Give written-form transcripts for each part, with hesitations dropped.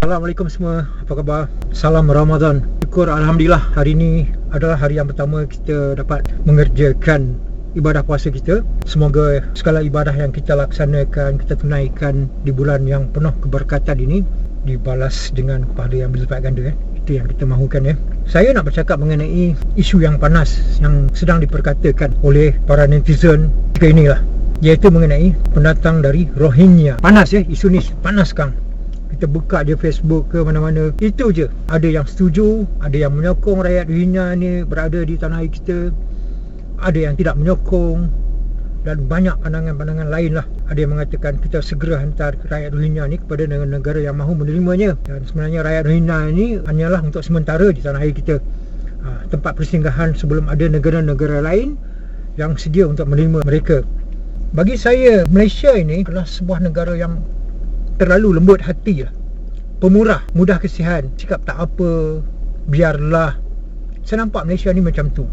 Assalamualaikum semua, apa khabar? Salam Ramadan. Syukur Alhamdulillah, hari ini adalah hari yang pertama kita dapat mengerjakan ibadah puasa kita. Semoga segala ibadah yang kita laksanakan, kita tunaikan di bulan yang penuh keberkatan ini dibalas dengan pahala yang berlipat ganda. Itu yang kita mahukan. Saya nak bercakap mengenai isu yang panas yang sedang diperkatakan oleh para netizen ketika inilah, iaitu mengenai pendatang dari Rohingya. Panas isu ni panas sekarang. Kita buka je Facebook ke mana-mana, itu je. Ada yang setuju, ada yang menyokong rakyat Rohingya ni berada di tanah air kita, ada yang tidak menyokong, dan banyak pandangan-pandangan lain lah. Ada yang mengatakan kita segera hantar rakyat Rohingya ni kepada negara yang mahu menerimanya. Dan sebenarnya rakyat Rohingya ni hanyalah untuk sementara di tanah air kita, tempat persinggahan sebelum ada negara-negara lain yang sedia untuk menerima mereka. Bagi saya, Malaysia ini adalah sebuah negara yang terlalu lembut hati lah, pemurah, mudah kesihan, cakap tak apa, biarlah. Saya nampak Malaysia ni macam tu.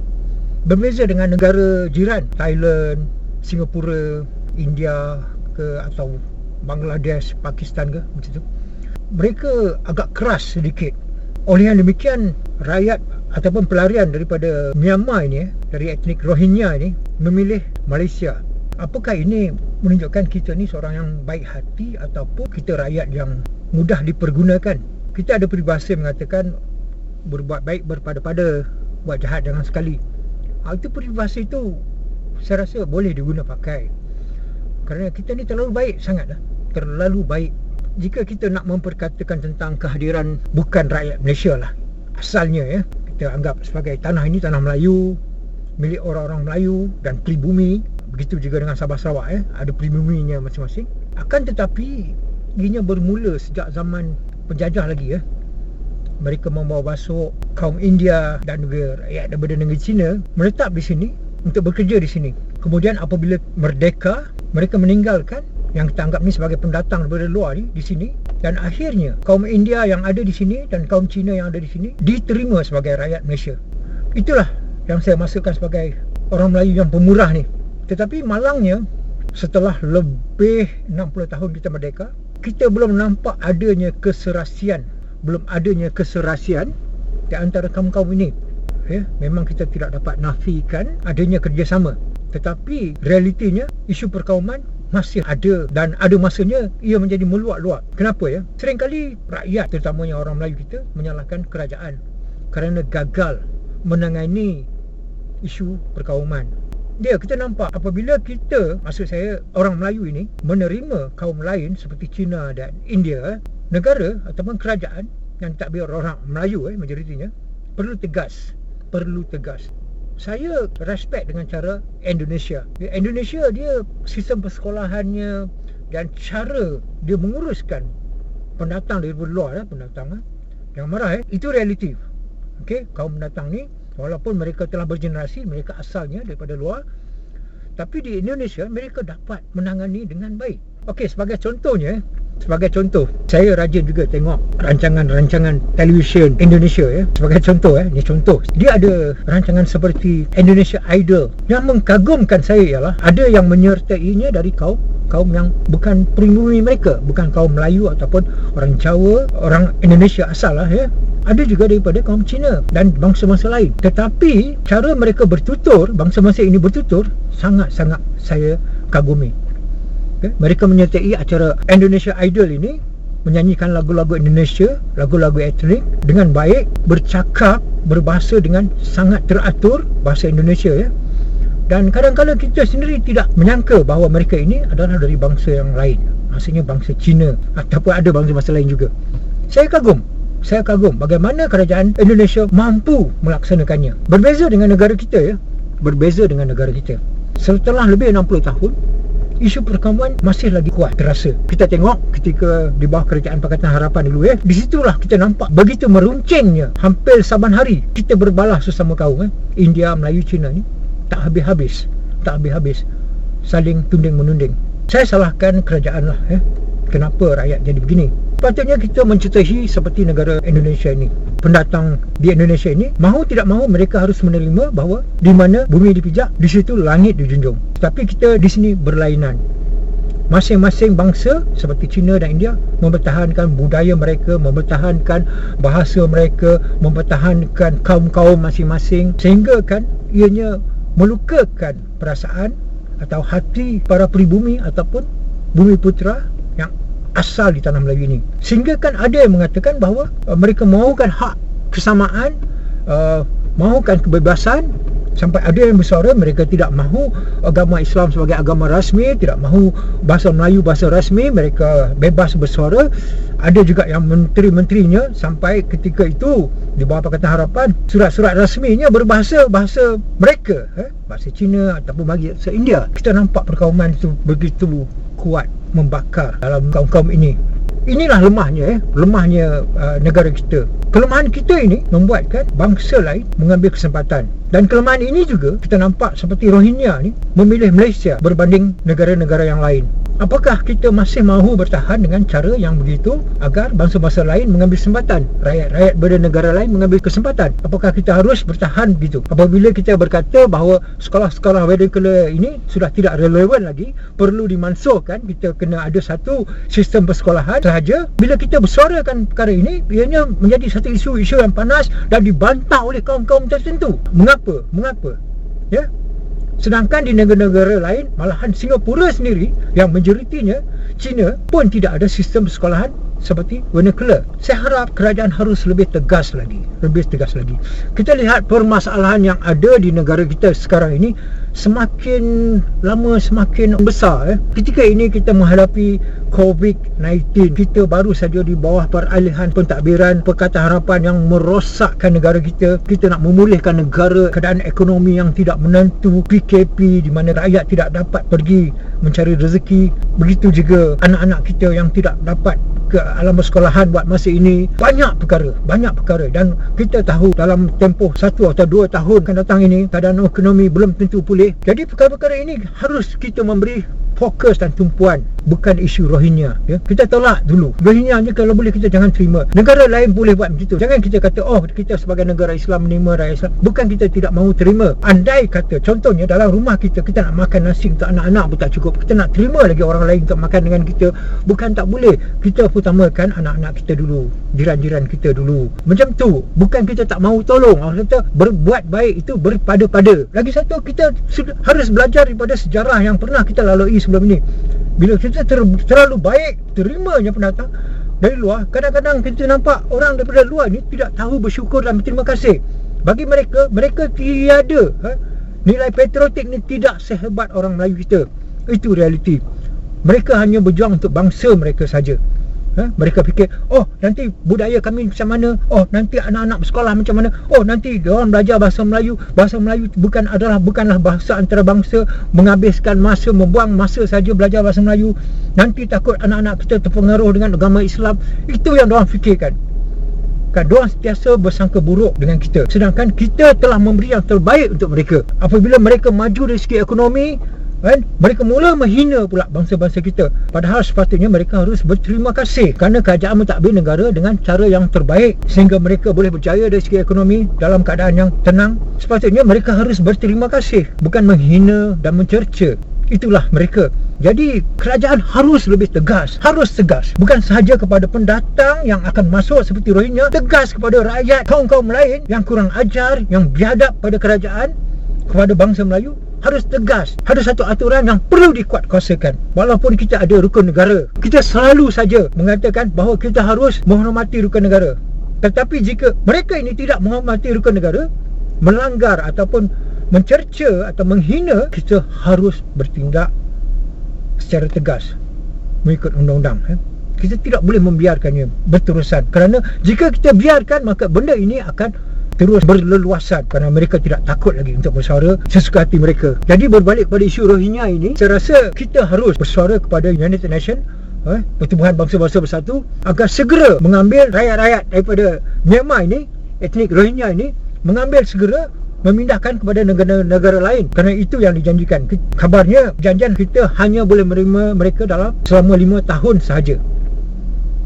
Berbeza dengan negara jiran, Thailand, Singapura, India ke, atau Bangladesh, Pakistan ke, macam tu. Mereka agak keras sedikit. Oleh yang demikian, rakyat ataupun pelarian daripada Myanmar ini, dari etnik Rohingya ini, memilih Malaysia. Apakah ini menunjukkan kita ni seorang yang baik hati ataupun kita rakyat yang mudah dipergunakan? Kita ada peribahasa mengatakan berbuat baik berpada-pada, buat jahat jangan sekali. Itu peribahasa itu saya rasa boleh diguna pakai, kerana kita ni terlalu baik sangat lah, terlalu baik. Jika kita nak memperkatakan tentang kehadiran bukan rakyat Malaysia lah asalnya, kita anggap sebagai tanah ini tanah Melayu, milik orang-orang Melayu dan pribumi. Begitu juga dengan Sabah Sarawak, ada pribuminya masing-masing. Akan tetapi ianya bermula sejak zaman penjajah lagi. Mereka membawa masuk kaum India dan juga rakyat daripada negeri China menetap di sini untuk bekerja di sini. Kemudian apabila merdeka, mereka meninggalkan yang kita anggap ni sebagai pendatang daripada luar ni di sini, dan akhirnya kaum India yang ada di sini dan kaum Cina yang ada di sini diterima sebagai rakyat Malaysia. Itulah yang saya maksudkan sebagai orang Melayu yang pemurah ni. Tetapi malangnya, setelah lebih 60 tahun kita merdeka, kita belum nampak adanya keserasian. Belum adanya keserasian di antara kaum-kaum ini. Memang kita tidak dapat nafikan adanya kerjasama. Tetapi realitinya, isu perkauman masih ada, dan ada masanya ia menjadi meluak-luak. Kenapa? Seringkali rakyat, terutamanya orang Melayu kita, menyalahkan kerajaan kerana gagal menangani isu perkauman. Kita nampak apabila kita, maksud saya orang Melayu ini, menerima kaum lain seperti China dan India, negara ataupun kerajaan yang tak biar orang Melayu majoritinya, perlu tegas. Saya respect dengan cara Indonesia. Indonesia dia sistem persekolahannya dan cara dia menguruskan pendatang dari luar, pendatang yang marah, itu realiti. Kaum pendatang ni, walaupun mereka telah bergenerasi, mereka asalnya daripada luar, tapi di Indonesia mereka dapat menangani dengan baik. Sebagai contohnya, saya rajin juga tengok rancangan-rancangan televisyen Indonesia. Sebagai contoh, ni contoh. Dia ada rancangan seperti Indonesia Idol. Yang mengagumkan saya ialah ada yang menyertainya dari kaum yang bukan pribumi mereka, bukan kaum Melayu ataupun orang Jawa, orang Indonesia asal lah. Ada juga daripada kaum Cina dan bangsa-bangsa lain. Tetapi cara mereka bertutur, bangsa-bangsa ini bertutur, sangat-sangat saya kagumi. Mereka menyertai acara Indonesia Idol ini, menyanyikan lagu-lagu Indonesia, lagu-lagu etnik dengan baik, bercakap, berbahasa dengan sangat teratur, bahasa Indonesia. Dan kadang-kadang kita sendiri tidak menyangka bahawa mereka ini adalah dari bangsa yang lain, maksudnya bangsa Cina ataupun ada bangsa-bangsa lain juga. Saya kagum bagaimana kerajaan Indonesia mampu melaksanakannya. Berbeza dengan negara kita. Setelah lebih 60 tahun, isu perkauman masih lagi kuat terasa. Kita tengok ketika di bawah kerajaan Pakatan Harapan dulu, di situlah kita nampak begitu meruncingnya. Hampir saban hari kita berbalah sesama kaum, India, Melayu, Cina ni tak habis-habis saling tunding-menunding. Saya salahkan kerajaan lah, kenapa rakyat jadi begini. Patutnya kita mencontohi seperti negara Indonesia ini. Pendatang di Indonesia ini, mahu tidak mahu mereka harus menerima bahawa di mana bumi dipijak, di situ langit dijunjung. Tapi kita di sini berlainan. masing-masing bangsa seperti China dan India mempertahankan budaya mereka, mempertahankan bahasa mereka, mempertahankan kaum-kaum masing-masing, sehingga kan ianya melukakan perasaan atau hati para peribumi ataupun bumi putera yang asal di tanah Melayu ini. Sehingga kan ada yang mengatakan bahawa mereka mahukan hak kesamaan, mahukan kebebasan. Sampai ada yang bersuara mereka tidak mahu agama Islam sebagai agama rasmi, tidak mahu bahasa Melayu bahasa rasmi, mereka bebas bersuara. Ada juga yang menteri-menterinya sampai ketika itu di bawah Pakatan Harapan, surat-surat rasminya berbahasa mereka, bahasa Cina ataupun bahasa India. Kita nampak perkauman itu begitu kuat membakar dalam kaum-kaum ini. Inilah lemahnya negara kita. Kelemahan kita ini membuatkan bangsa lain mengambil kesempatan. Dan kelemahan ini juga kita nampak seperti Rohingya ni memilih Malaysia berbanding negara-negara yang lain. Apakah kita masih mahu bertahan dengan cara yang begitu agar bangsa-bangsa lain mengambil kesempatan, rakyat-rakyat bernegara lain mengambil kesempatan? Apakah kita harus bertahan begitu? Apabila kita berkata bahawa sekolah-sekolah vernacular ini sudah tidak relevan lagi, perlu dimansuhkan, kita kena ada satu sistem persekolahan sahaja. Bila kita bersuarakan perkara ini, ianya menjadi satu isu-isu yang panas dan dibantah oleh kaum-kaum tertentu. Mengapa? Ya? Sedangkan di negara-negara lain, malahan Singapura sendiri yang majoritinya Cina pun tidak ada sistem persekolahan seperti vernacular. Saya harap kerajaan harus lebih tegas lagi. Kita lihat permasalahan yang ada di negara kita sekarang ini semakin lama semakin besar. Ketika ini kita menghadapi COVID-19, kita baru saja di bawah peralihan pentadbiran Pakatan Harapan yang merosakkan negara kita. Kita nak memulihkan negara, keadaan ekonomi yang tidak menentu, PKP di mana rakyat tidak dapat pergi mencari rezeki. Begitu juga anak-anak kita yang tidak dapat ke alam persekolahan buat masa ini. Banyak perkara dan kita tahu dalam tempoh 1 atau 2 tahun akan datang ini keadaan ekonomi belum tentu pulih. Jadi perkara-perkara ini harus kita memberi fokus dan tumpuan, bukan isu Rohingya, ya. Kita tolak dulu Rohingya ni, kalau boleh kita jangan terima. Negara lain boleh buat begitu. Jangan kita kata kita sebagai negara Islam menerima rakyat Islam. Bukan kita tidak mahu terima. Andai kata contohnya dalam rumah kita nak makan nasi untuk anak-anak pun tak cukup, kita nak terima lagi orang lain untuk makan dengan kita. Bukan tak boleh. Kita utamakan anak-anak kita dulu, jiran-jiran kita dulu. Macam tu. Bukan kita tak mahu tolong. Orang kata berbuat baik itu berpada-pada. Lagi satu, kita harus belajar daripada sejarah yang pernah kita lalui sebelum ini. Bila kita terlalu baik terimanya pendatang dari luar, kadang-kadang kita nampak orang daripada luar ni tidak tahu bersyukur dan berterima kasih. Bagi mereka tiada nilai patriotik ni tidak sehebat orang Melayu kita. Itu realiti. Mereka hanya berjuang untuk bangsa mereka saja. Mereka fikir, nanti budaya kami macam mana, nanti anak-anak bersekolah macam mana, nanti orang belajar bahasa Melayu. Bahasa Melayu bukanlah bahasa antarabangsa, menghabiskan masa, membuang masa saja belajar bahasa Melayu. Nanti takut anak-anak kita terpengaruh dengan agama Islam. Itu yang diorang fikirkan. Kan diorang sentiasa bersangka buruk dengan kita, sedangkan kita telah memberi yang terbaik untuk mereka. Apabila mereka maju dari segi ekonomi, mereka mula menghina pula bangsa-bangsa kita. Padahal sepatutnya mereka harus berterima kasih kerana kerajaan mentadbir negara dengan cara yang terbaik sehingga mereka boleh berjaya dari segi ekonomi dalam keadaan yang tenang. Sepatutnya mereka harus berterima kasih, bukan menghina dan mencerca. Itulah mereka. Jadi kerajaan harus lebih tegas. Bukan sahaja kepada pendatang yang akan masuk seperti Rohingya, tegas kepada rakyat kaum-kaum lain yang kurang ajar, yang biadab pada kerajaan, kepada bangsa Melayu. Harus tegas. Ada satu aturan yang perlu dikuatkuasakan. Walaupun kita ada rukun negara, kita selalu saja mengatakan bahawa kita harus menghormati rukun negara. Tetapi jika mereka ini tidak menghormati rukun negara, melanggar ataupun mencerca atau menghina, kita harus bertindak secara tegas mengikut undang-undang. Kita tidak boleh membiarkannya berterusan, kerana jika kita biarkan, maka benda ini akan terus berleluasan kerana mereka tidak takut lagi untuk bersuara sesuka hati mereka. Jadi berbalik pada isu Rohingya ini, saya rasa kita harus bersuara kepada United Nations, Pertubuhan Bangsa-Bangsa Bersatu, agar segera mengambil rakyat-rakyat daripada Myanmar ini, etnik Rohingya ini, mengambil segera memindahkan kepada negara-negara lain, kerana itu yang dijanjikan. Kabarnya janjian kita hanya boleh menerima mereka selama 5 tahun sahaja.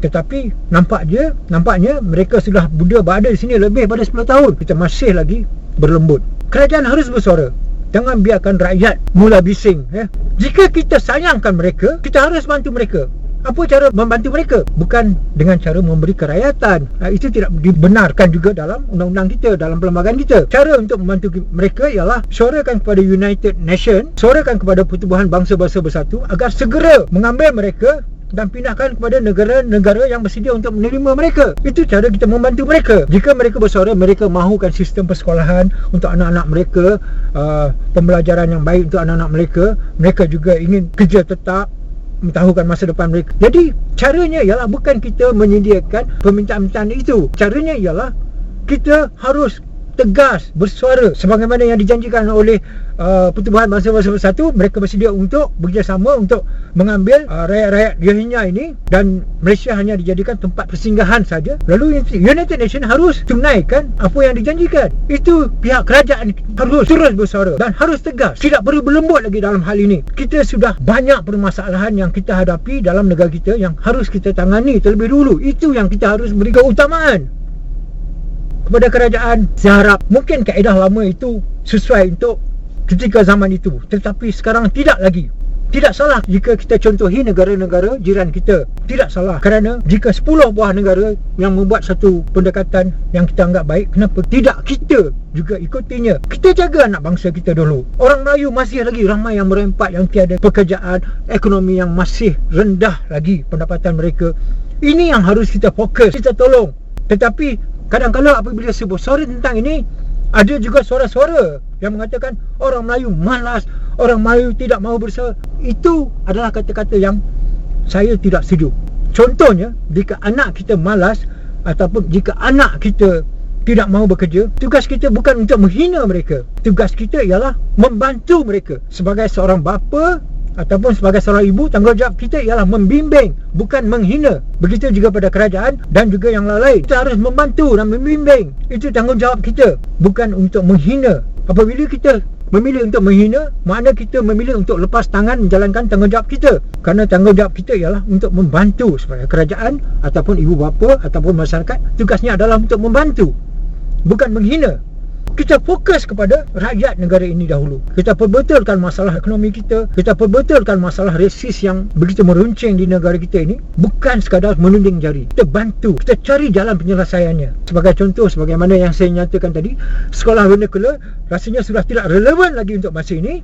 Tetapi nampaknya mereka sudah berada di sini lebih pada 10 tahun. Kita masih lagi berlembut. Kerajaan harus bersuara. Jangan biarkan rakyat mula bising, ya. Jika kita sayangkan mereka, kita harus bantu mereka. Apa cara membantu mereka? Bukan dengan cara memberi kerakyatan. Itu tidak dibenarkan juga dalam undang-undang kita, dalam perlembagaan kita. Cara untuk membantu mereka ialah suarakan kepada United Nations, suarakan kepada Pertubuhan Bangsa-Bangsa Bersatu agar segera mengambil mereka dan pindahkan kepada negara-negara yang bersedia untuk menerima mereka. Itu cara kita membantu mereka. Jika mereka bersuara, mereka mahukan sistem persekolahan untuk anak-anak mereka, pembelajaran yang baik untuk anak-anak mereka. Mereka juga ingin kerja tetap, mentahukan masa depan mereka. Jadi caranya ialah bukan kita menyediakan permintaan-permintaan itu. Caranya ialah kita harus tegas bersuara sebagaimana yang dijanjikan oleh Pertubuhan Bangsa-Bangsa Bersatu. Mereka bersedia untuk bekerjasama untuk mengambil rakyat-rakyat Rohingya ini, dan Malaysia hanya dijadikan tempat persinggahan saja. Lalu United Nations harus tunaikan apa yang dijanjikan. Itu pihak kerajaan harus terus bersuara dan harus tegas. Tidak perlu berlembut lagi dalam hal ini. Kita sudah banyak permasalahan yang kita hadapi dalam negara kita yang harus kita tangani terlebih dulu. Itu yang kita harus beri keutamaan kepada kerajaan. Saya harap mungkin kaedah lama itu sesuai untuk ketika zaman itu, tetapi sekarang tidak lagi. Tidak salah jika kita contohi negara-negara jiran kita. Tidak salah, kerana jika 10 buah negara yang membuat satu pendekatan yang kita anggap baik, kenapa tidak kita juga ikutinya? Kita jaga anak bangsa kita dulu. Orang Melayu masih lagi ramai yang merempat, yang tiada pekerjaan, ekonomi yang masih rendah lagi pendapatan mereka. Ini yang harus kita fokus, kita tolong. Tetapi kadang-kadang apabila saya bersuara tentang ini, ada juga suara-suara yang mengatakan orang Melayu malas, orang Melayu tidak mahu bersuara. Itu adalah kata-kata yang saya tidak setuju. Contohnya, jika anak kita malas ataupun jika anak kita tidak mahu bekerja, tugas kita bukan untuk menghina mereka. Tugas kita ialah membantu mereka. Sebagai seorang bapa ataupun sebagai seorang ibu, tanggungjawab kita ialah membimbing, bukan menghina. Begitu juga pada kerajaan dan juga yang lain. Kita harus membantu dan membimbing. Itu tanggungjawab kita, bukan untuk menghina. Apabila kita memilih untuk menghina, makna kita memilih untuk lepas tangan menjalankan tanggungjawab kita. Kerana tanggungjawab kita ialah untuk membantu. Sebagai kerajaan ataupun ibu bapa ataupun masyarakat, tugasnya adalah untuk membantu, bukan menghina. Kita fokus kepada rakyat negara ini dahulu. Kita perbetulkan masalah ekonomi kita. Kita perbetulkan masalah resis yang begitu meruncing di negara kita ini. Bukan sekadar menunding jari. Kita bantu. Kita cari jalan penyelesaiannya. Sebagai contoh, sebagaimana yang saya nyatakan tadi, sekolah vernacular rasanya sudah tidak relevan lagi untuk masa ini.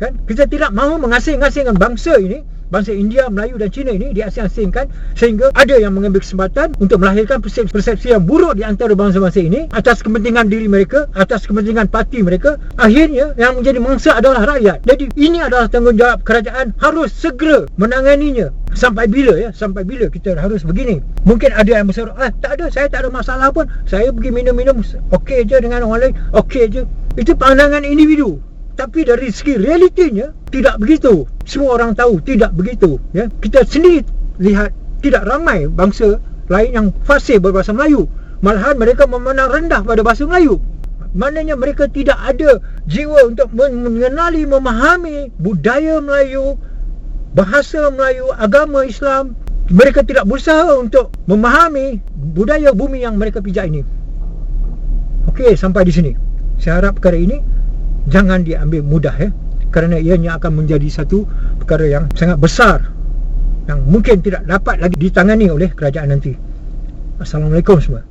Kan? Kita tidak mahu mengasing-asingkan bangsa ini. Bangsa India, Melayu dan Cina ini diasing-asingkan, sehingga ada yang mengambil kesempatan untuk melahirkan persepsi yang buruk di antara bangsa-bangsa ini atas kepentingan diri mereka, atas kepentingan parti mereka. Akhirnya yang menjadi mangsa adalah rakyat. Jadi ini adalah tanggungjawab kerajaan, harus segera menanganinya. Sampai bila ya? Sampai bila kita harus begini? Mungkin ada yang berseru, tak ada, saya tak ada masalah pun. Saya pergi minum-minum okey je dengan orang lain, okey je. Itu pandangan individu. Tapi dari segi realitinya tidak begitu. Semua orang tahu tidak begitu, ya. Kita sendiri lihat tidak ramai bangsa lain yang fasih berbahasa Melayu. Malahan mereka memandang rendah pada bahasa Melayu. Maknanya mereka tidak ada jiwa untuk mengenali, memahami budaya Melayu, bahasa Melayu, agama Islam. Mereka tidak berusaha untuk memahami budaya bumi yang mereka pijak ini. Okey, sampai di sini. Saya harap perkara ini jangan diambil mudah, ya. Kerana ianya akan menjadi satu perkara yang sangat besar yang mungkin tidak dapat lagi ditangani oleh kerajaan nanti. Assalamualaikum semua.